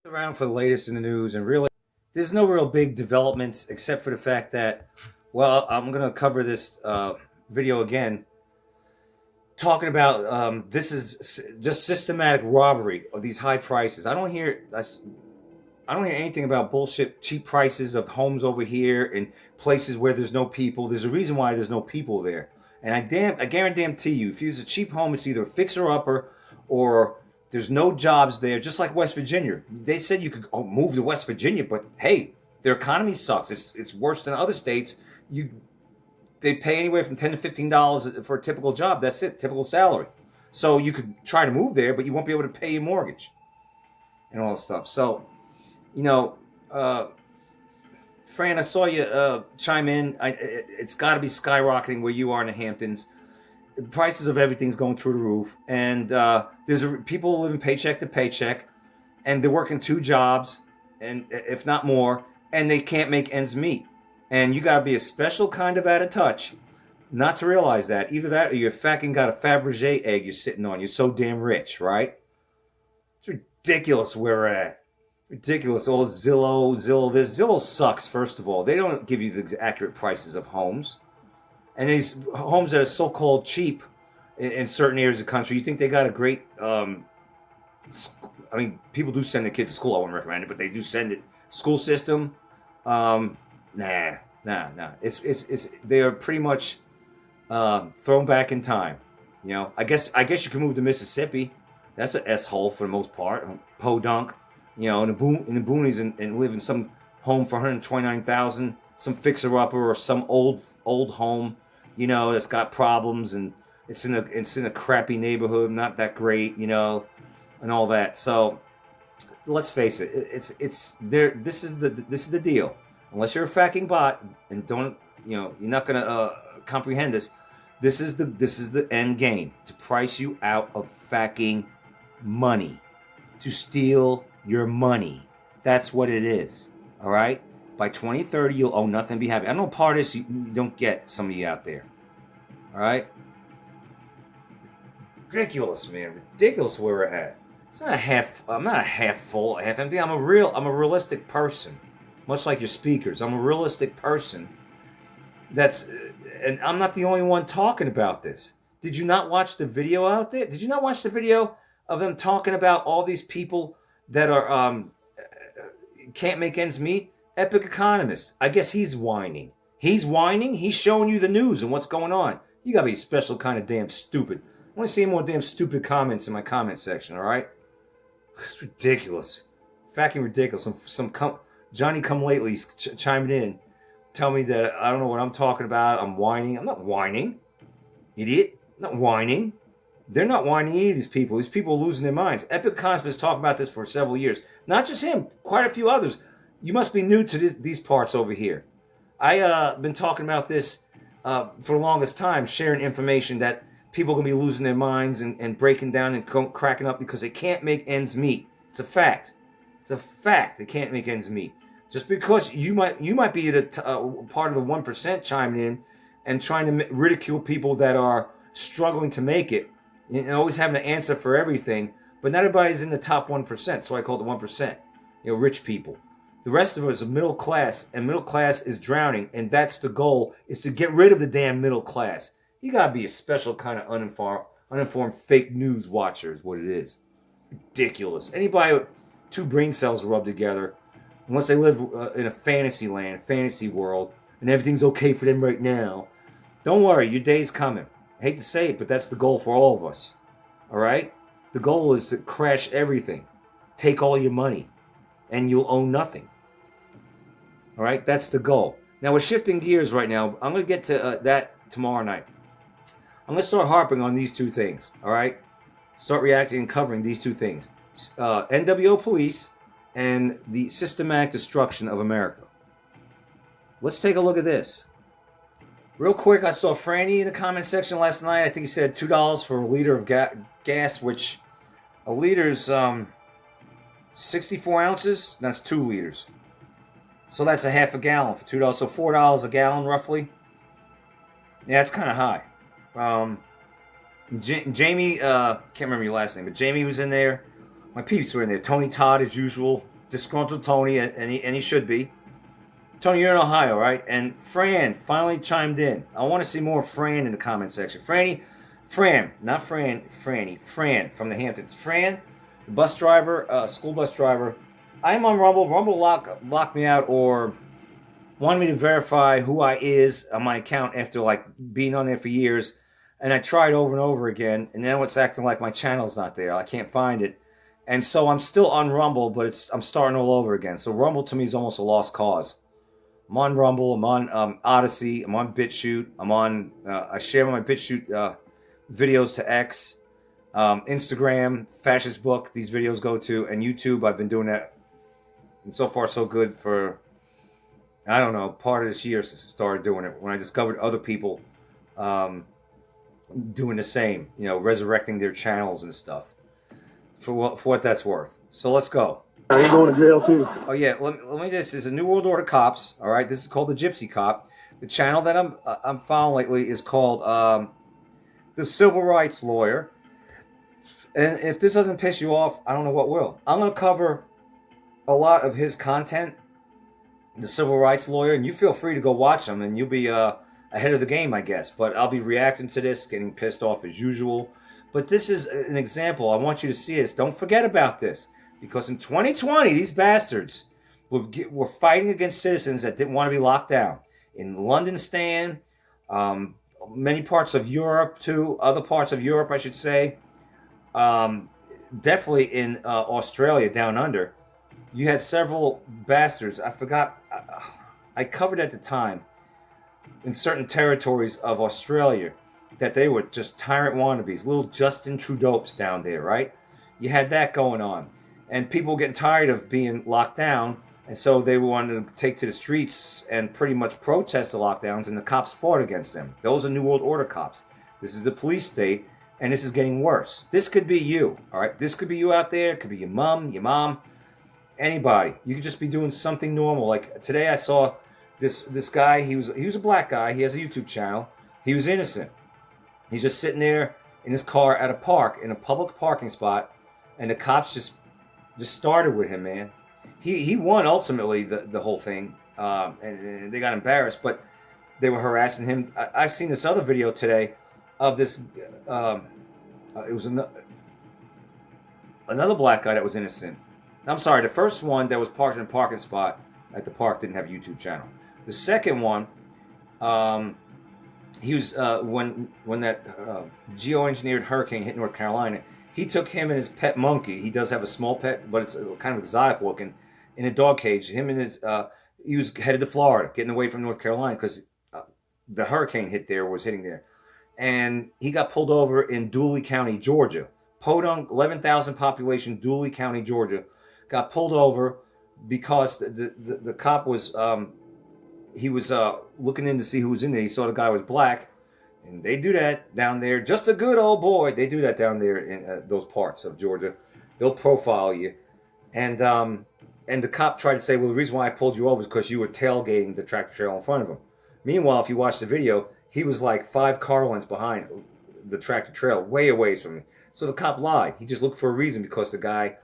Around for the latest in the news, and really, there's no real big developments except for the fact that, well, I'm going to cover this video again, talking about this is just systematic robbery of these high prices. I don't hear anything about bullshit cheap prices of homes over here in places where there's no people. There's a reason why there's no people there, and I guarantee you, if you use a cheap home, it's either a fixer upper or there's no jobs there, just like West Virginia. They said you could move to West Virginia, but hey, their economy sucks. It's worse than other states. They pay anywhere from $10 to $15 for a typical job. That's it, typical salary. So you could try to move there, but you won't be able to pay your mortgage and all that stuff. So, you know, Fran, I saw you chime in. It's got to be skyrocketing where you are in the Hamptons. The prices of everything's going through the roof, and people living paycheck to paycheck, and they're working two jobs, and if not more, and they can't make ends meet. And you got to be a special kind of out of touch not to realize that. Either that, or you fucking got a Fabergé egg you're sitting on. You're so damn rich, right? It's ridiculous where we're at. Ridiculous. All Zillow this. Zillow sucks, first of all. They don't give you the accurate prices of homes. And these homes that are so-called cheap in certain areas of the country, you think they got a great, people do send their kids to school. I wouldn't recommend it, but they do send it. School system, nah. It's they are pretty much thrown back in time. You know, I guess you can move to Mississippi. That's an S-hole for the most part. Podunk, you know, in the boonies and live in some home for $129,000, some fixer-upper or some old home, you know, that's got problems, and it's in a crappy neighborhood, not that great, you know, and all that. So let's face it, it's there. This is the deal. Unless you're a fucking bot and don't, you know, you're not gonna comprehend this. This is the end game, to price you out of fucking money, to steal your money. That's what it is. All right. By 2030, you'll own nothing and be happy. I know part of this you don't get, some of you out there. All right? Ridiculous, man. Ridiculous where we're at. I'm not a half full, half empty. I'm a realistic person. Much like your speakers. I'm a realistic person. And I'm not the only one talking about this. Did you not watch the video out there? Did you not watch the video of them talking about all these people that are can't make ends meet? Epic economist. I guess he's whining. He's whining. He's showing you the news and what's going on. You gotta be a special kind of damn stupid. I want to see more damn stupid comments in my comment section. All right? It's ridiculous. Fucking ridiculous. Johnny come lately's chiming in, tell me that I don't know what I'm talking about. I'm whining. I'm not whining, idiot. I'm not whining. They're not whining either. These people. These people are losing their minds. Epic economist has talked about this for several years. Not just him. Quite a few others. You must be new to these parts over here. I've been talking about this for the longest time, sharing information that people are going to be losing their minds and breaking down and cracking up because they can't make ends meet. It's a fact. It's a fact. They can't make ends meet. Just because you might be part of the 1% chiming in and trying to ridicule people that are struggling to make it and always having an answer for everything, but not everybody's in the top 1%, so I call it the 1%. You know, rich people. The rest of us are middle class, and middle class is drowning, and that's the goal, is to get rid of the damn middle class. You gotta be a special kind of uninformed fake news watcher is what it is. Ridiculous. Anybody with two brain cells rubbed together, unless they live in a fantasy land, fantasy world, and everything's okay for them right now, don't worry, your day's coming. I hate to say it, but that's the goal for all of us. All right? The goal is to crash everything. Take all your money. And you'll own nothing. All right? That's the goal. Now, we're shifting gears right now. I'm going to get to that tomorrow night. I'm going to start harping on these two things. All right? Start reacting and covering these two things. NWO police and the systematic destruction of America. Let's take a look at this. Real quick, I saw Franny in the comment section last night. I think he said $2 for a liter of gas, which a liter's 64 ounces. That's 2 liters. So that's a half a gallon for $2. So $4 a gallon, roughly. Yeah, it's kind of high. Jamie, can't remember your last name, but Jamie was in there. My peeps were in there. Tony Todd, as usual. disgruntled Tony, and he should be. Tony, you're in Ohio, right? And Fran finally chimed in. I want to see more Fran in the comment section. Fran, not Franny, Fran from the Hamptons. Fran, the bus driver, school bus driver. I'm on Rumble. Rumble locked me out or wanted me to verify who I is on my account after like being on there for years. And I tried over and over again, and now it's acting like my channel's not there. I can't find it. And so I'm still on Rumble, but I'm starting all over again. So Rumble to me is almost a lost cause. I'm on Rumble. I'm on Odyssey. I'm on BitChute. I share my BitChute videos to X, Instagram, Fascist Book. These videos go to, and YouTube. I've been doing that, and so far so good for, I don't know, part of this year since I started doing it. When I discovered other people doing the same, resurrecting their channels and stuff. For what that's worth. So let's go. Are you going to jail too? Oh yeah, let me just. This is a New World Order Cops. All right, this is called the Gypsy Cop. The channel that I'm following lately is called the Civil Rights Lawyer. And if this doesn't piss you off, I don't know what will. I'm gonna cover a lot of his content, the Civil Rights Lawyer, and you feel free to go watch him, and you'll be ahead of the game, I guess. But I'll be reacting to this, getting pissed off as usual. But this is an example. I want you to see this. Don't forget about this. Because in 2020, these bastards were fighting against citizens that didn't want to be locked down. In London, Stan, many parts of Europe, too. Other parts of Europe, I should say. Definitely in Australia, down under. You had several bastards. I forgot. I covered at the time in certain territories of Australia that they were just tyrant wannabes. Little Justin Trudeau's down there, right? You had that going on. And people were getting tired of being locked down, and so they wanted to take to the streets and pretty much protest the lockdowns, and the cops fought against them. Those are New World Order cops. This is the police state, and this is getting worse. This could be you, all right? This could be you out there. It could be your mom, anybody. You could just be doing something normal. Like today I saw this guy. He was a black guy. He has a YouTube channel. He was innocent. He's just sitting there in his car at a park, in a public parking spot, and the cops just started with him, man. He won ultimately the whole thing, and they got embarrassed, but they were harassing him. I've seen this other video today of this. It was another black guy that was innocent. I'm sorry, the first one that was parked in a parking spot at the park didn't have a YouTube channel. The second one, he was when that geoengineered hurricane hit North Carolina. He took him and his pet monkey. He does have a small pet, but it's kind of exotic looking, in a dog cage. Him and his, he was headed to Florida, getting away from North Carolina because the hurricane was hitting there. And he got pulled over in Dooley County, Georgia. Podunk, 11,000 population, Dooley County, Georgia. Got pulled over because the cop was, he was looking in to see who was in there. He saw the guy was black. And they do that down there. Just a good old boy. They do that down there in those parts of Georgia. They'll profile you. And the cop tried to say, well, the reason why I pulled you over is because you were tailgating the tractor trailer in front of him. Meanwhile, if you watch the video, he was like 5 car lengths behind the tractor trailer, way away from me. So the cop lied. He just looked for a reason because the guy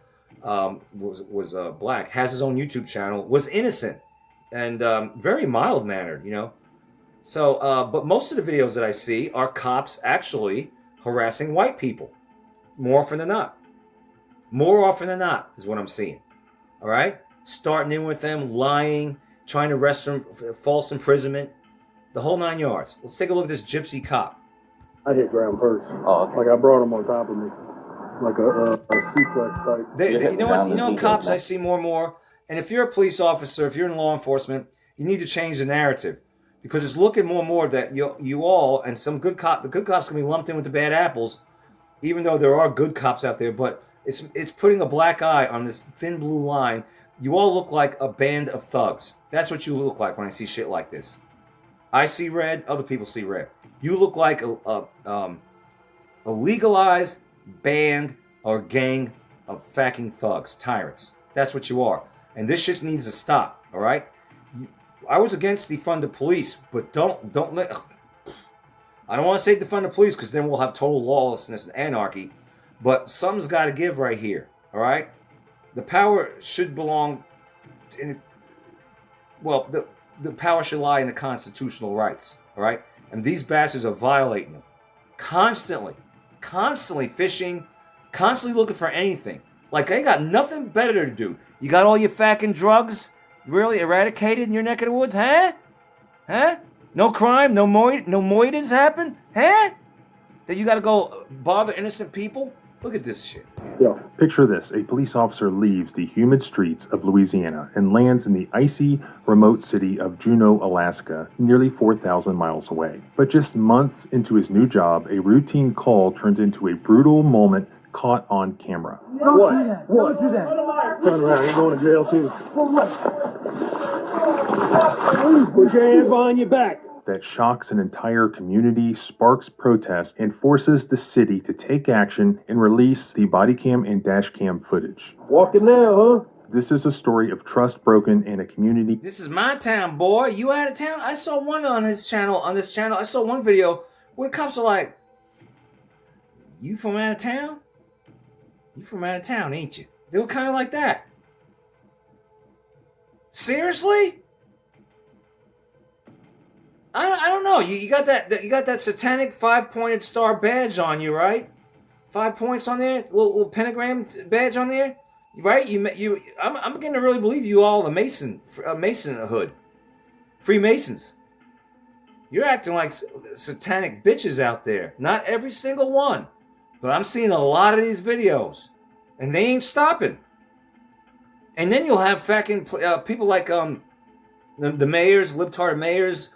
was black, has his own YouTube channel, was innocent, and very mild-mannered, So, but most of the videos that I see are cops actually harassing white people. More often than not. More often than not is what I'm seeing. All right? Starting in with them, lying, trying to arrest them for false imprisonment. The whole 9 yards. Let's take a look at this Gypsy cop. I hit ground first. Oh, okay. Like I brought him on top of me. Like a suplex type. You know what cops I see more and more? And if you're a police officer, if you're in law enforcement, you need to change the narrative. Because it's looking more and more that you all, and some the good cops can be lumped in with the bad apples, even though there are good cops out there, but it's putting a black eye on this thin blue line. You all look like a band of thugs. That's what you look like when I see shit like this. I see red, other people see red. You look like a legalized band or gang of fucking thugs, tyrants. That's what you are. And this shit needs to stop, all right? I was against defund the police, but don't let... I don't want to say defund the police because then we'll have total lawlessness and anarchy, but something's got to give right here, all right? the power should belong in, well, the power should lie in the constitutional rights, all right? And these bastards are violating them. Constantly fishing, constantly looking for anything. Like, they got nothing better to do. You got all your fucking drugs really eradicated in your neck of the woods, huh? Huh? No crime, no moitas happen, huh? That you gotta go bother innocent people? Look at this shit. Yeah. Picture this. A police officer leaves the humid streets of Louisiana and lands in the icy, remote city of Juneau, Alaska, nearly 4,000 miles away. But just months into his new job, a routine call turns into a brutal moment caught on camera. What? Don't do that. Turn around. You're going to jail too. Put your hands behind your back. That shocks an entire community, sparks protest, and forces the city to take action and release the body cam and dash cam footage. Walking now, huh? This is a story of trust broken in a community. This is my town, boy. You out of town? I saw one on this channel. I saw one video where the cops are like, "You from out of town? You from out of town, ain't you?" They were kind of like that. Seriously? I don't know. You got that satanic 5-pointed star badge on you, right? 5 points on there, little pentagram badge on there, right? I'm beginning to really believe you all a Mason hood, Freemasons. You're acting like satanic bitches out there. Not every single one, but I'm seeing a lot of these videos, and they ain't stopping. And then you'll have fucking people like the mayors, libtard mayors.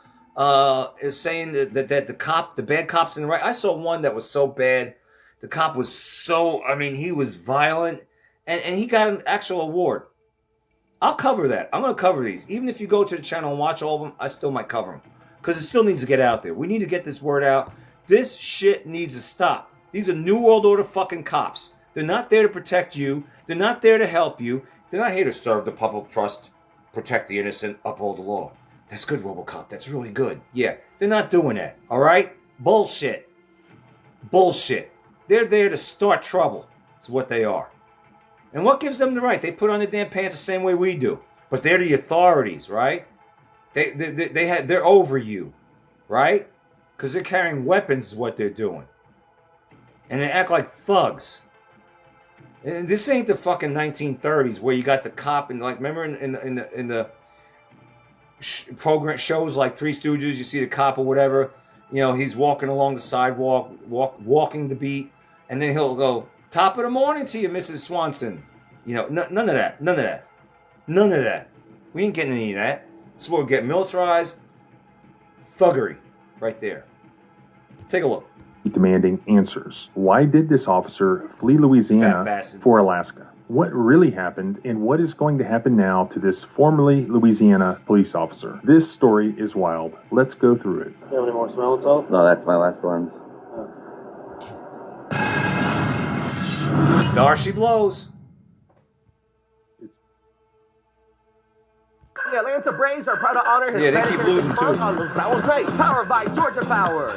Is saying that the bad cops in the right. I saw one that was so bad. The cop was he was violent, and he got an actual award. I'll cover that. I'm going to cover these. Even if you go to the channel and watch all of them, I still might cover them. Because it still needs to get out there. We need to get this word out. This shit needs to stop. These are New World Order fucking cops. They're not there to protect you. They're not there to help you. They're not here to serve the public trust, protect the innocent, uphold the law. That's good, RoboCop. That's really good. Yeah, they're not doing that, all right? Bullshit. They're there to start trouble. That's what they are. And what gives them the right? They put on their damn pants the same way we do. But they're the authorities, right? They're over you, right? Because they're carrying weapons is what they're doing. And they act like thugs. And this ain't the fucking 1930s where you got the cop and, like, remember in the program shows like Three Stooges, you see the cop or whatever, he's walking along the sidewalk, walking the beat, and then he'll go, "Top of the morning to you, Mrs. Swanson." None of that. We ain't getting any of that. This is where we get militarized thuggery right there. Take a look. Demanding answers. Why did this officer flee Louisiana for Alaska? What really happened, and what is going to happen now to this formerly Louisiana police officer? This story is wild. Let's go through it. You have any more smelling salts? No, that's my last one. Dar she blows. The Atlanta Braves are proud to honor his they keep losing too. on Los Bravos Nights, powered by Georgia Power.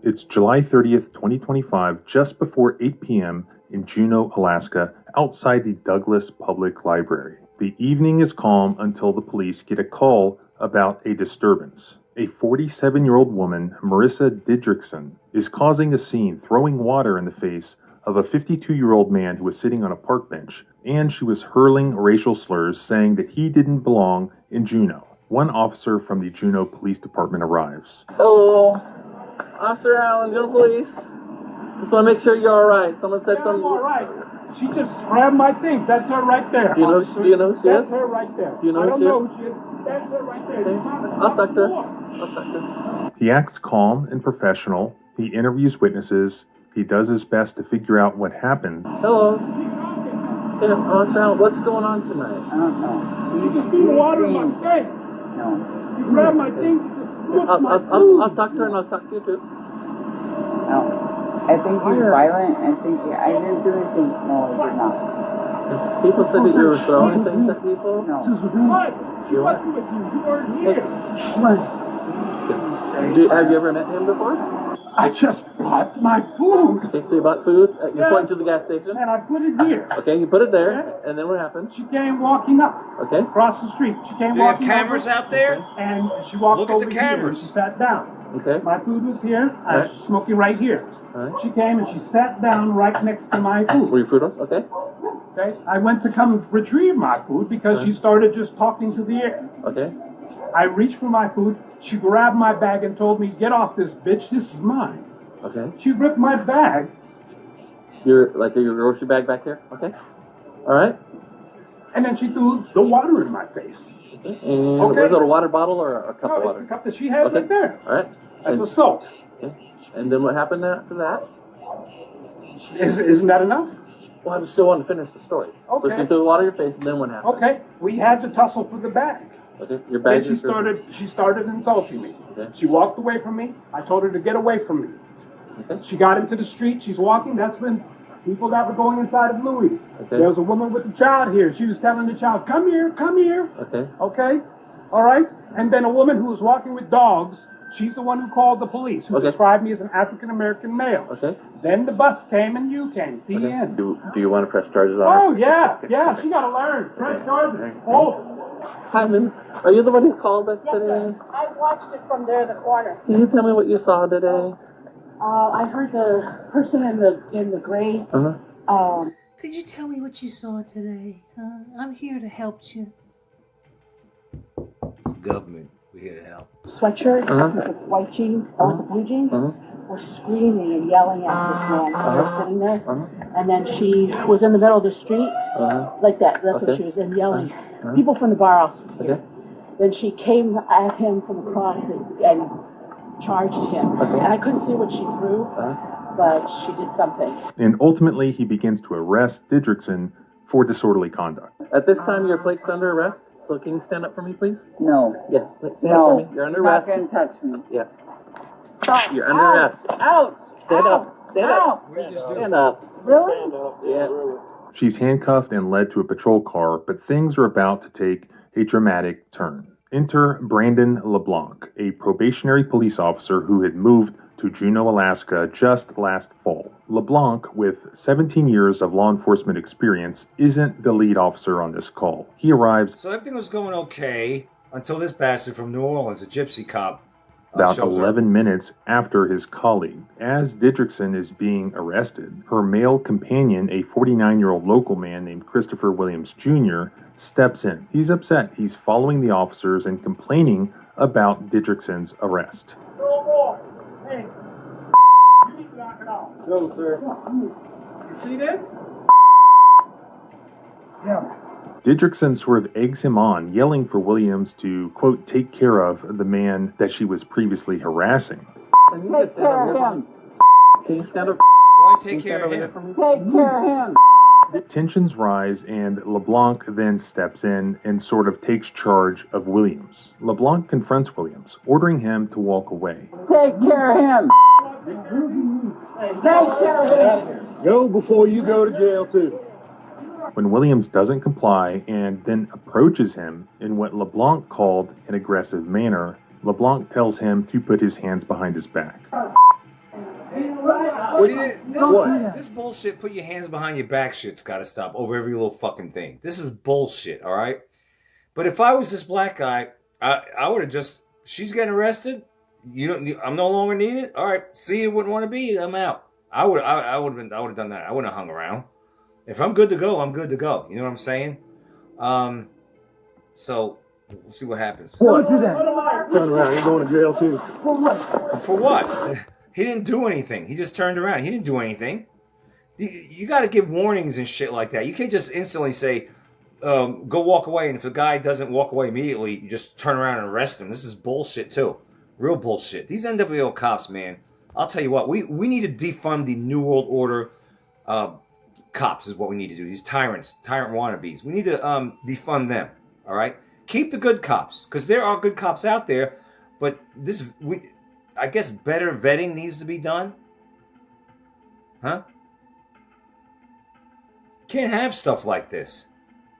It's July 30th, 2025, just before 8 p.m. in Juneau, Alaska, outside the Douglas Public Library. The evening is calm until the police get a call about a disturbance. A 47-year-old woman, Marissa Didrikson, is causing a scene, throwing water in the face of a 52-year-old man who was sitting on a park bench, and she was hurling racial slurs, saying that he didn't belong in Juneau. One officer from the Juneau Police Department arrives. Hello, Officer Allen, Juneau Police. Just want to make sure you're all right. Someone said something. I'm all right. She just grabbed my things. That's her right there. Do you know who she is? That's her right there. Do you know I don't who know who she is. That's her right there. I'll talk to her. He acts calm and professional. He interviews witnesses. He does his best to figure out what happened. Hello. Yeah, Officer Allen, what's going on tonight? I don't know. You just threw the water in my face. No. You grabbed my things and just smushed my food. I'll talk to her and I'll talk to you too. No. I think he's violent. I didn't do anything. No, I did not. People said that you were throwing things at people? No. What? She wasn't with you. You weren't here. Come on. Have you ever met him before? I just bought my food Okay, so you bought food. You're Yeah. pointing to the gas station. and I put it here. Okay, you put it there, and then what happened? She came walking up Okay. across the street. She came Do they have walking cameras over, out there? and she walked Look at over the here and cameras. she sat down. Okay. My food was here. I was Alright. smoking right here. Alright. She came and she sat down right next to my food. Were you food on? Okay. Okay. I went to come retrieve my food because she started just talking to the air. Okay. I reached for my food. She grabbed my bag and told me, "Get off this, bitch. This is mine." Okay. She ripped my bag. Your grocery bag back here. Okay. All right. And then she threw the water in my face. And Okay. was it a water bottle or a cup No, of it's water? the cup that she has Okay. right there. All right. That's And, assault. okay. And then what happened after that? Isn't that enough? Well, I still want to finish the story. So Okay. she threw the water in your face, and then what happened? Okay, we had to tussle for the bag. Okay. Your Then bag she is started insulting me. Okay. She walked away from me. I told her to get away from me. Okay. She got into the street. She's walking. That's when people that were going inside of Louis. Okay. There was a woman with a child here. She was telling the child, "Come here, come here." Okay. Okay, all right. And then a woman who was walking with dogs. She's the one who called the police, who Okay. described me as an African American male. Okay. Then the bus came and you came. The Okay. end. Do you want to press charges on Oh her? yeah, yeah. She got to learn. Press charges. Oh. Hi, Miss. Are you the one who called us Yes, today? sir. I watched it from there, the corner. Can you tell me what you saw today? I heard the person in the gray. Uh-huh. Could you tell me what you saw today? I'm here to help you. It's government. We're here to help. Sweatshirt Uh-huh. with the white jeans, with the blue jeans, Uh-huh. was screaming and yelling at this man sitting there. Uh-huh. And then she was in the middle of the street, Uh-huh. like that. That's what Okay. she was, and yelling. People from the bar also could hear. Okay. Then she came at him from across and charged him. Okay. And I couldn't see what she threw, but she did something. And ultimately, he begins to arrest Didrikson for disorderly conduct. At this time, you're placed under arrest. So can you stand up for me, please? No. Yes. Stand up No. for me. You're under You're not arrest. gonna touch me. Yeah. Stop. You're under Ouch. arrest. Ouch. Stand Ouch. up. Stand up. What did you just do? Stand up. Really? Yeah. She's handcuffed and led to a patrol car, but things are about to take a dramatic turn. Enter Brandon LeBlanc, a probationary police officer who had moved to Juneau, Alaska just last fall. LeBlanc, with 17 years of law enforcement experience, isn't the lead officer on this call. He arrives So everything was going okay until this bastard from New Orleans, a gypsy cop, about shows up. 11 minutes after his colleague. As Didrikson is being arrested, her male companion, a 49-year-old local man named Christopher Williams Jr., steps in. He's upset. He's following the officers and complaining about Didrikson's arrest. No more. Hey. You need to knock it off. No, sir. You see this? Yeah. Didrikson sort of eggs him on, yelling for Williams to, quote, take care of the man that she was previously harassing. Can you Take stand care over of here? him. Can you stand up? Why Can you take stand care of over here him? for me? Take care of him. Tensions rise, and LeBlanc then steps in and sort of takes charge of Williams. LeBlanc confronts Williams, ordering him to walk away. Take care of him. Take care of him. Go before you go to jail, too. When Williams doesn't comply and then approaches him in what LeBlanc called an aggressive manner, LeBlanc tells him to put his hands behind his back. See, this bullshit, put your hands behind your back shit's got to stop over every little fucking thing. This is bullshit, all right? But if I was this black guy, I would have just, she's getting arrested. I'm no longer needed. All right, see you wouldn't want to be. I'm out. I would have done that. I wouldn't have hung around. If I'm good to go, I'm good to go. You know what I'm saying? So we'll see what happens. What? Do that. Turn around. You're going to jail, too. For what? He didn't do anything. He just turned around. He didn't do anything. You got to give warnings and shit like that. You can't just instantly say, go walk away. And if the guy doesn't walk away immediately, you just turn around and arrest him. This is bullshit, too. Real bullshit. These NWO cops, man, I'll tell you what. We need to defund the New World Order cops is what we need to do. These tyrant wannabes. We need to defund them, all right? Keep the good cops, because there are good cops out there, but I guess better vetting needs to be done. Huh? Can't have stuff like this.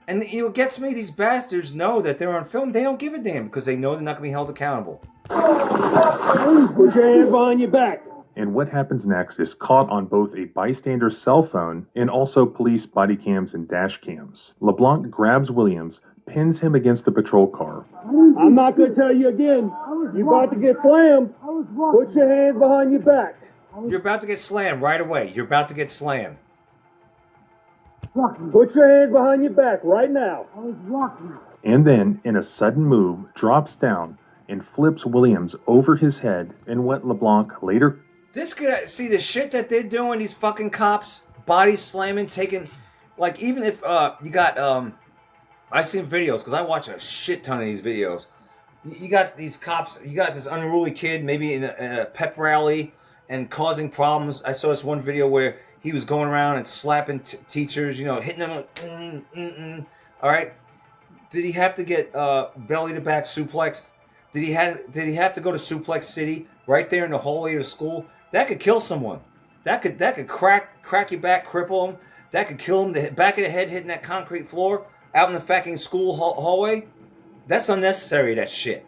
And what gets me, these bastards know that they're on film. They don't give a damn because they know they're not going to be held accountable. Put your hands behind your back. And what happens next is caught on both a bystander's cell phone and also police body cams and dash cams. LeBlanc grabs Williams, pins him against a patrol car. I'm not going to tell you again. You about to get slammed. Put your hands behind your back. You're about to get slammed right away. You're about to get slammed. Put your hands behind your back right now. And then, in a sudden move, drops down and flips Williams over his head in what LeBlanc later... This guy, see the shit that they're doing, these fucking cops, body slamming, taking, like, even if you got, I seen videos, because I watch a shit ton of these videos. You got these cops, you got this unruly kid, maybe in a pep rally, and causing problems. I saw this one video where he was going around and slapping teachers, you know, hitting them, like, all right? Did he have to get belly to back suplexed? Did he have to go to Suplex City right there in the hallway of the school? That could kill someone. That could crack your back, cripple him. That could kill him. The back of the head hitting that concrete floor out in the fucking school hallway. That's unnecessary. That shit.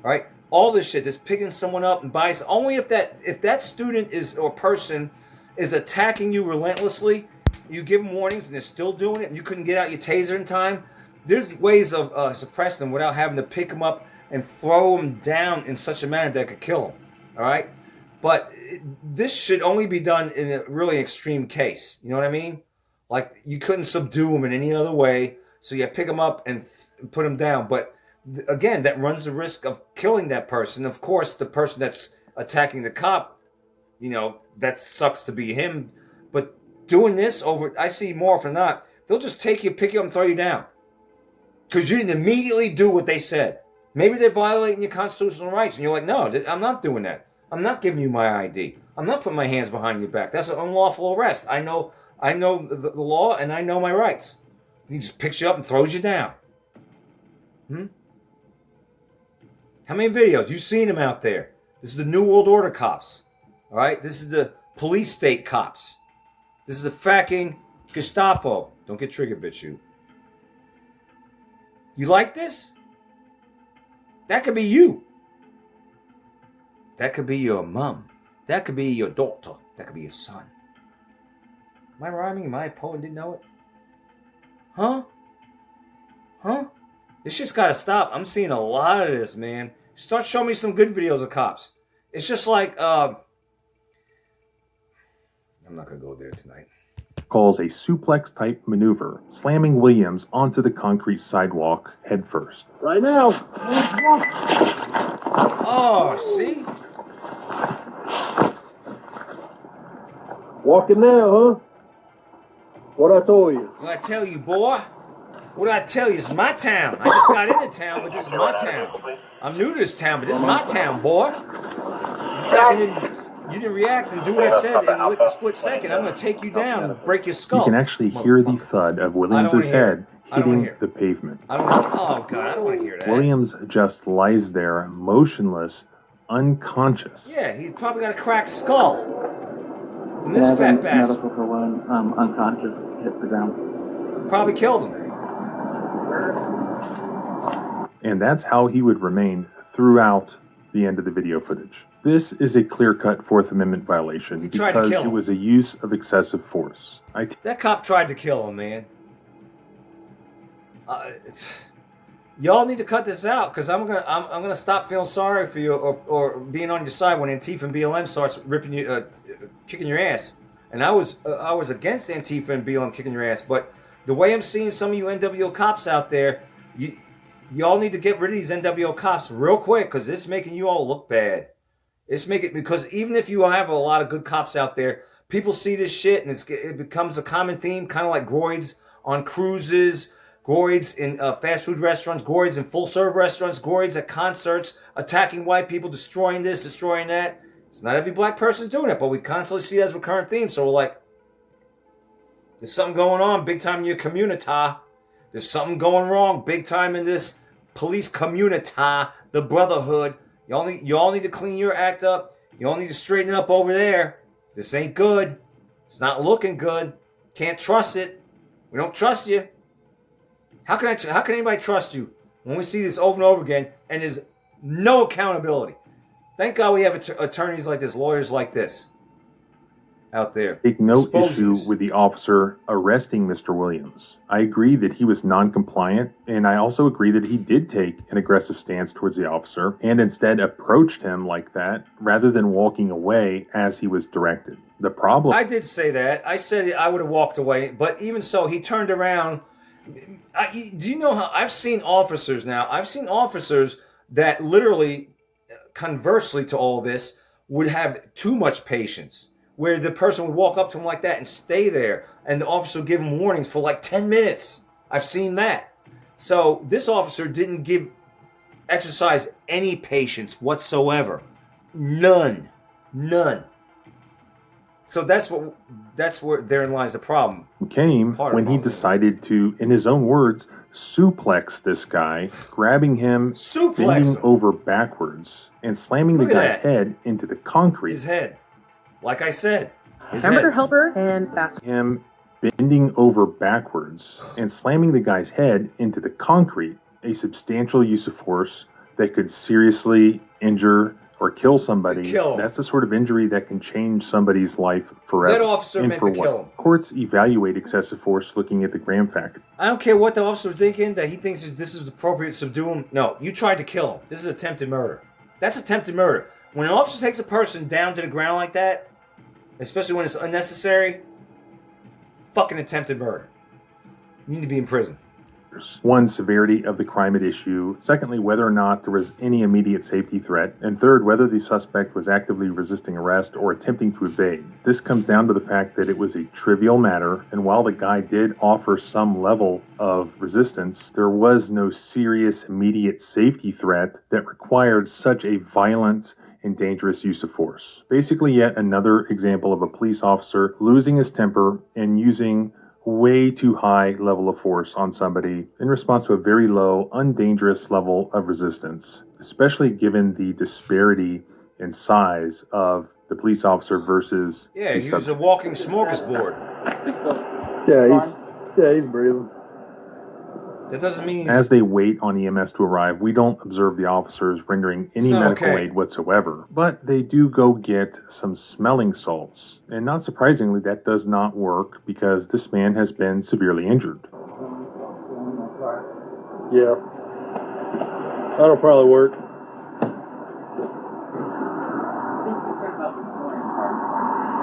All right. All this shit. Just picking someone up and bias. Only if that student is or person is attacking you relentlessly, you give them warnings and they're still doing it, and you couldn't get out your taser in time. There's ways of suppressing them without having to pick them up and throw them down in such a manner that could kill them. All right? But this should only be done in a really extreme case. You know what I mean? Like, you couldn't subdue them in any other way, so you pick them up and put them down. But, again, that runs the risk of killing that person. Of course, the person that's attacking the cop, you know, that sucks to be him. But doing this over, I see more often than not, they'll just take you, pick you up, and throw you down. Because you didn't immediately do what they said. Maybe they're violating your constitutional rights, and you're like, no, I'm not doing that. I'm not giving you my ID. I'm not putting my hands behind your back. That's an unlawful arrest. I know the law, and I know my rights. He just picks you up and throws you down. How many videos? You've seen them out there. This is the New World Order cops. All right? This is the police state cops. This is the fucking Gestapo. Don't get triggered, bitch, you. You like this? That could be you. That could be your mom. That could be your daughter. That could be your son. Am I rhyming? Am I a poet? Didn't know it? Huh? This shit's gotta stop. I'm seeing a lot of this, man. Start showing me some good videos of cops. It's just like, I'm not gonna go there tonight. Calls a suplex-type maneuver, slamming Williams onto the concrete sidewalk headfirst. Right now. Oh, see? Walking now, huh? What I told you. What I tell you, boy? What I tell you? It's my town. I just got into town, but this is my town. I'm new to this town, but this is my town, boy. You didn't react and do what I said in a split second. I'm going to take you down and break your skull. You can actually hear the thud of Williams' head hitting the pavement. Oh, God, I don't want to hear that. Williams just lies there, motionless, unconscious. Yeah, he's probably got a cracked skull. And this fat bastard. Medical for when unconscious hit the ground. Probably killed him. And that's how he would remain throughout the end of the video footage. This is a clear-cut Fourth Amendment violation because it was a use of excessive force. That cop tried to kill him, man. Y'all need to cut this out because I'm gonna stop feeling sorry for you or being on your side when Antifa and BLM starts ripping you, kicking your ass. And I was against Antifa and BLM kicking your ass, but the way I'm seeing some of you NWO cops out there, y'all need to get rid of these NWO cops real quick because it's making you all look bad. It's making, because even if you have a lot of good cops out there, people see this shit and it becomes a common theme, kind of like groids on cruises, groids in fast food restaurants, groids in full-serve restaurants, groids at concerts, attacking white people, destroying this, destroying that. It's not every black person doing it, but we constantly see it as a recurrent theme. So we're like, there's something going on big time in your community. There's something going wrong big time in this police community, the brotherhood. Y'all need to clean your act up. Y'all need to straighten it up over there. This ain't good. It's not looking good. Can't trust it. We don't trust you. How can anybody trust you when we see this over and over again and there's no accountability? Thank God we have attorneys like this, lawyers like this out there. Take no Exposing issue this. with the officer arresting Mr. Williams. I agree that he was non-compliant, and I also agree that he did take an aggressive stance towards the officer and instead approached him like that rather than walking away as he was directed. The problem... I did say that. I said I would have walked away, but even so, he turned around. Do you know how I've seen officers now? I've seen officers that literally, conversely to all this, would have too much patience, where the person would walk up to him like that and stay there, and the officer would give him warnings for like 10 minutes. I've seen that. So this officer didn't exercise any patience whatsoever. None. So that's where therein lies the problem. Came when he decided to, in his own words, suplex this guy, grabbing him, bending over backwards, and slamming the guy's head into the concrete. His head. Like I said. Amateur helper and fast. Him bending over backwards and slamming the guy's head into the concrete, a substantial use of force that could seriously injure or kill somebody. That's the sort of injury that can change somebody's life forever. That officer meant to kill him. Courts evaluate excessive force looking at the Graham factor. I don't care what the officer was thinking, that he thinks this is appropriate to subdue him. No, you tried to kill him. This is attempted murder. That's attempted murder. When an officer takes a person down to the ground like that, especially when it's unnecessary, fucking attempted murder. You need to be in prison. One, severity of the crime at issue. Secondly, whether or not there was any immediate safety threat. And third, whether the suspect was actively resisting arrest or attempting to evade. This comes down to the fact that it was a trivial matter, and while the guy did offer some level of resistance, there was no serious immediate safety threat that required such a violent and dangerous use of force. Basically, yet another example of a police officer losing his temper and using way too high level of force on somebody in response to a very low, undangerous level of resistance, especially given the disparity in size of the police officer versus he was a walking smorgasbord. He's breathing. That doesn't mean As they wait on EMS to arrive, we don't observe the officers rendering any medical aid whatsoever, but they do go get some smelling salts. And not surprisingly, that does not work because this man has been severely injured. Yeah. That'll probably work.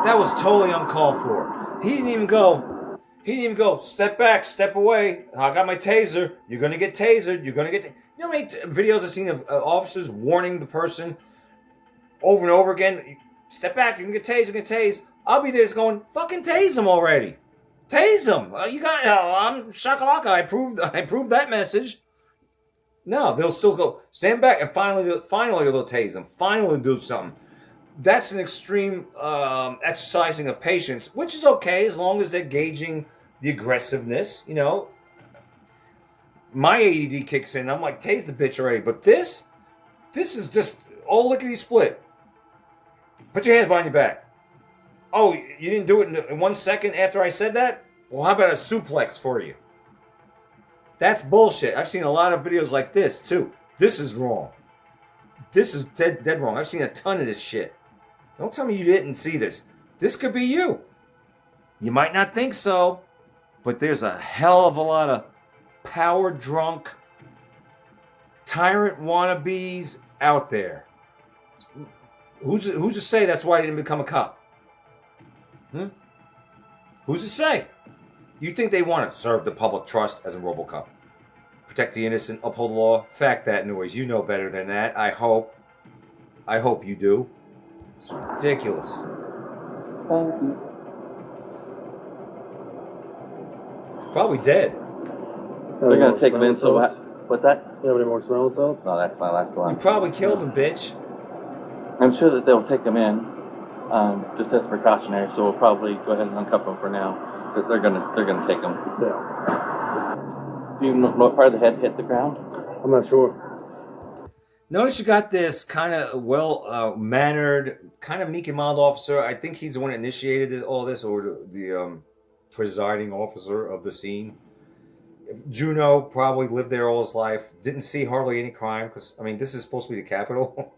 that was totally uncalled for. He didn't even go, step back, step away. I got my taser. You're going to get tasered. You're going to get... You know how many videos I've seen of officers warning the person over and over again? Step back, you can get tased, you can tase. I'll be there just going, fucking tase him already. Tase him. I'm shakalaka. I proved that message. No, they'll still go, stand back, and finally they'll tase him. Finally do something. That's an extreme exercising of patience, which is okay as long as they're gauging the aggressiveness. You know, my ADD kicks in. I'm like, tase the bitch already. But this is just all lickety split. Put your hands behind your back. Oh, you didn't do it in 1 second after I said that? Well, how about a suplex for you? That's bullshit. I've seen a lot of videos like this, too. This is wrong. This is dead wrong. I've seen a ton of this shit. Don't tell me you didn't see this. This could be you. You might not think so, but there's a hell of a lot of power-drunk, tyrant wannabes out there. Who's to say that's why I didn't become a cop? Who's to say? You think they want to serve the public trust as a RoboCop? Protect the innocent, uphold the law? Fact that noise. You know better than that. I hope you do. It's ridiculous. Thank you. He's probably dead. They're going to take him in, so what's that? You have any more smelling salts? No, that's my last one. You probably killed him, bitch. I'm sure that they'll take him in, just as precautionary, so we'll probably go ahead and uncuff him for now. They're gonna take him. Yeah. Do you know what part of the head hit the ground? I'm not sure. Notice you got this kind of well-mannered, kind of meek and mild officer. I think he's the one that initiated all this, or the presiding officer of the scene. Juneau probably lived there all his life. Didn't see hardly any crime, because, I mean, this is supposed to be the capital.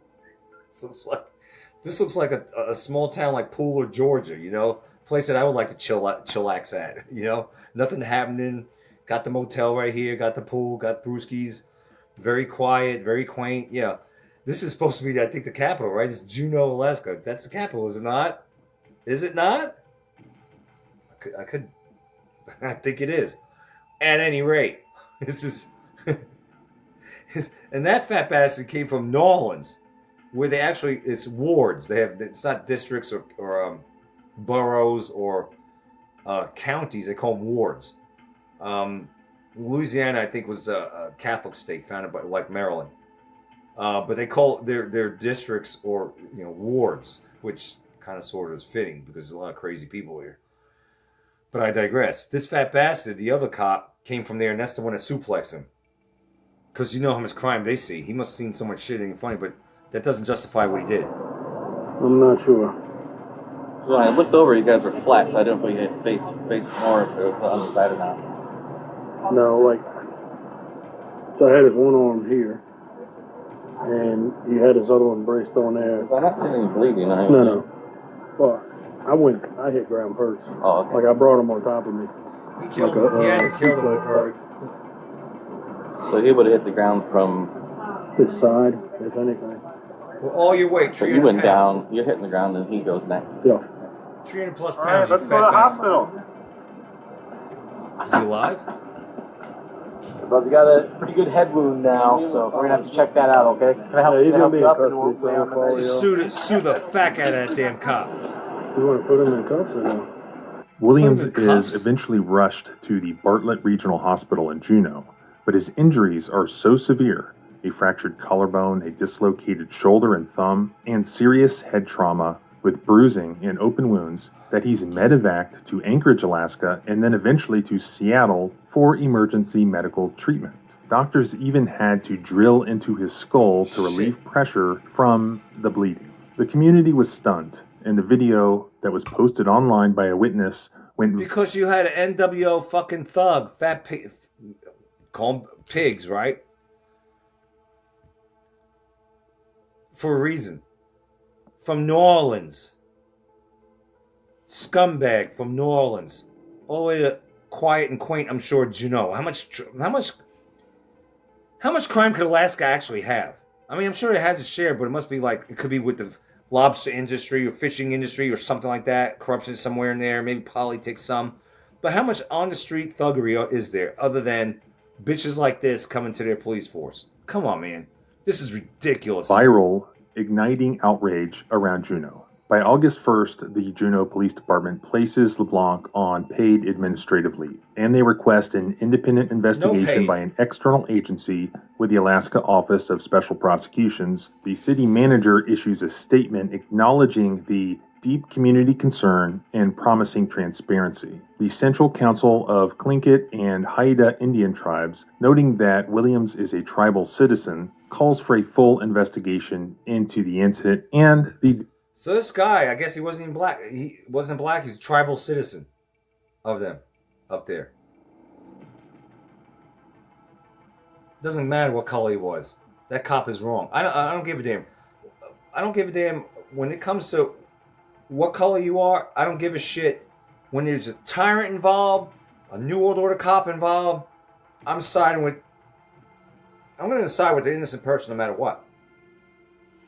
This looks like a small town like Pooler, Georgia. You know, place that I would like to chillax at. You know, nothing happening. Got the motel right here. Got the pool. Got brewskis. Very quiet. Very quaint. Yeah, this is supposed to be, I think, the capital, right? It's Juneau, Alaska. That's the capital, is it not? Is it not? I could. I think it is. At any rate, this is. And that fat bastard came from New Orleans, where they actually, it's wards. It's not districts or boroughs or counties. They call them wards. Louisiana, I think, was a Catholic state founded by, like Maryland, but they call their districts or wards, which kind of sort of is fitting because there's a lot of crazy people here. But I digress. This fat bastard, the other cop, came from there, and that's the one that suplexed him. Because you know how much crime they see. He must have seen so much shit, it ain't funny, but that doesn't justify what he did. I'm not sure. So when I looked over, you guys were flat, so I didn't know if you had face more if it was on the side or not. No, so I had his one arm here, and he had his other one braced on there. I'm not seeing any bleeding. No. Well, I hit ground first. Oh, okay. Like I brought him on top of me. He killed him. He had to kill him. So he would have hit the ground from this side, if anything. Well, all your weight, 300 So you went pounds. down, you're hitting the ground, and he goes next. Yeah. 300 plus All right, pounds. let's go to the hospital. Is he alive? But we got a pretty good head wound now, so we're gonna have to check that out. Okay? Can I help, Yeah, he's gonna be in you up? And custody, so he'll follow you. Sue the fuck out of that damn cop. You want to put him in cuffs or no? Williams Put him in cuffs? is eventually rushed to the Bartlett Regional Hospital in Juneau, but his injuries are so severe, a fractured collarbone, a dislocated shoulder and thumb, and serious head trauma with bruising and open wounds, that he's medevaced to Anchorage, Alaska, and then eventually to Seattle for emergency medical treatment. Doctors even had to drill into his skull to relieve pressure from the bleeding. The community was stunned, and the video that was posted online by a witness went... Because you had an NWO fucking thug, fat pig, call them pigs, right? For a reason. From New Orleans. Scumbag from New Orleans. All the way to quiet and quaint, I'm sure, Juneau. How much crime could Alaska actually have? I mean, I'm sure it has a share, but it must be like, it could be with the lobster industry or fishing industry or something like that. Corruption somewhere in there. Maybe politics some. But how much on the street thuggery is there other than bitches like this coming to their police force? Come on, man. This is ridiculous. Viral, igniting outrage around Juneau. By August 1st, the Juneau Police Department places LeBlanc on paid administrative leave, and they request an independent investigation by an external agency with the Alaska Office of Special Prosecutions. The city manager issues a statement acknowledging the deep community concern and promising transparency. The Central Council of Tlingit and Haida Indian tribes, noting that Williams is a tribal citizen, calls for a full investigation into the incident and the... So this guy, I guess he wasn't even black. He wasn't black. He's a tribal citizen of them up there. Doesn't matter what color he was. That cop is wrong. I don't give a damn. I don't give a damn when it comes to what color you are. I don't give a shit when there's a tyrant involved, a New World Order cop involved. I'm going to side with the innocent person no matter what.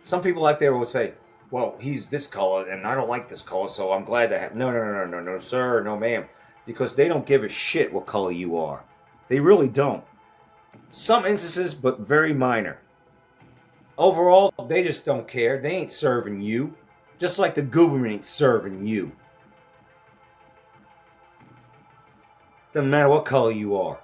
Some people out there will say, well, he's this color, and I don't like this color, so I'm glad that happened. No, sir, no, ma'am. Because they don't give a shit what color you are. They really don't. Some instances, but very minor. Overall, they just don't care. They ain't serving you. Just like the government ain't serving you. Doesn't matter what color you are.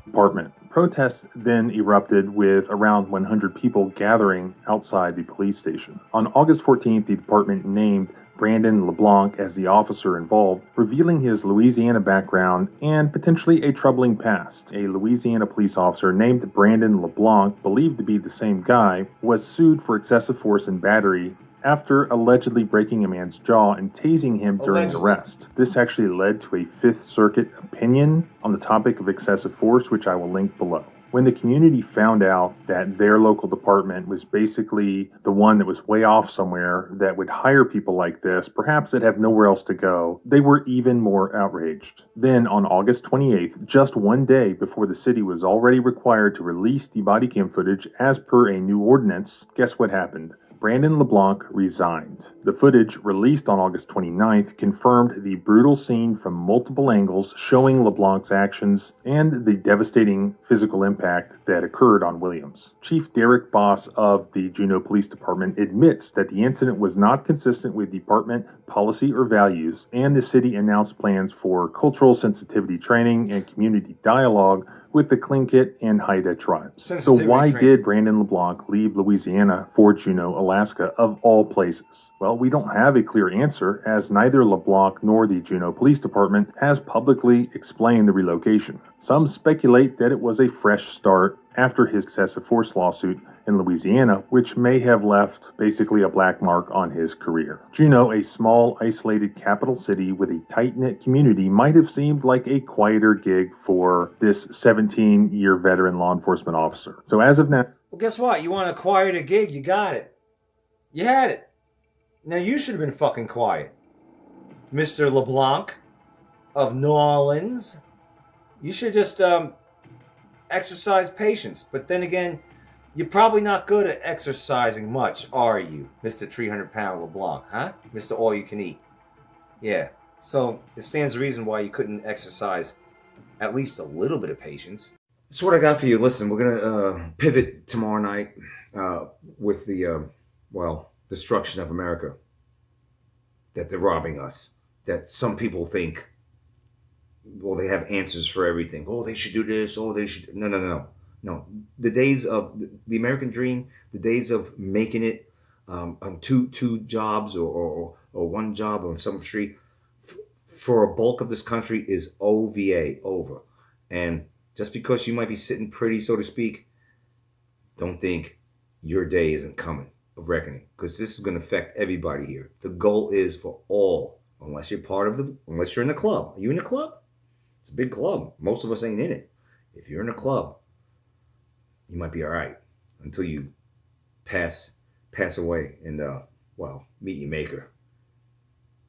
Department. Protests then erupted with around 100 people gathering outside the police station. On August 14th, the department named Brandon LeBlanc as the officer involved, revealing his Louisiana background and potentially a troubling past. A Louisiana police officer named Brandon LeBlanc, believed to be the same guy, was sued for excessive force and battery after allegedly breaking a man's jaw and tasing him during the arrest. This actually led to a Fifth Circuit opinion on the topic of excessive force, which I will link below. When the community found out that their local department was basically the one that was way off somewhere that would hire people like this, perhaps they'd have nowhere else to go, they were even more outraged. Then on August 28th, just one day before the city was already required to release the body cam footage as per a new ordinance, guess what happened? Brandon LeBlanc resigned. The footage, released on August 29th, confirmed the brutal scene from multiple angles, showing LeBlanc's actions and the devastating physical impact that occurred on Williams. Chief Derek Boss of the Juneau Police Department admits that the incident was not consistent with department policy or values, and the city announced plans for cultural sensitivity training and community dialogue with the Tlingit and Haida tribes. So why did Brandon LeBlanc leave Louisiana for Juneau, Alaska, of all places? Well, we don't have a clear answer, as neither LeBlanc nor the Juneau Police Department has publicly explained the relocation. Some speculate that it was a fresh start after his excessive force lawsuit in Louisiana, which may have left basically a black mark on his career. Juneau, a small, isolated capital city with a tight-knit community, might have seemed like a quieter gig for this 17-year veteran law enforcement officer. So as of now... Well, guess what? You want a quieter gig, you got it. You had it. Now you should have been fucking quiet. Mr. LeBlanc of New Orleans. You should just exercise patience. But then again, you're probably not good at exercising much, are you, Mr. 300-pound LeBlanc, huh? Mr. All-You-Can-Eat. Yeah. So it stands to reason why you couldn't exercise at least a little bit of patience. That's what I got for you. Listen, we're going to pivot tomorrow night with the, destruction of America. That they're robbing us. That some people think, well, they have answers for everything. Oh, they should do this. Oh, they should... No. The days of the American dream, the days of making it on two jobs or one job on some street for a bulk of this country is over. And just because you might be sitting pretty, so to speak, don't think your day isn't coming of reckoning, because this is going to affect everybody here. The goal is for all, unless you're in the club. Are you in the club? It's a big club. Most of us ain't in it. If you're in a club, you might be all right until you pass away and, meet your maker.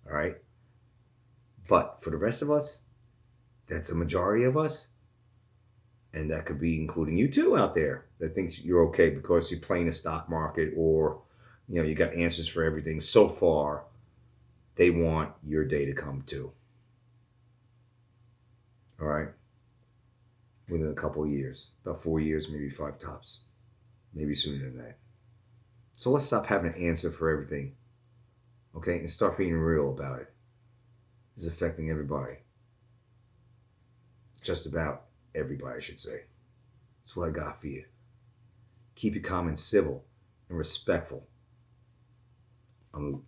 All right? But for the rest of us, that's a majority of us, and that could be including you too out there that thinks you're okay because you're playing the stock market or, you got answers for everything. So far, they want your day to come too. All right? Within a couple of years, about 4 years, maybe 5 tops, maybe sooner than that. So let's stop having an answer for everything, okay, and start being real about it. It's affecting everybody. Just about everybody, I should say. That's what I got for you. Keep your comments civil and respectful. I'm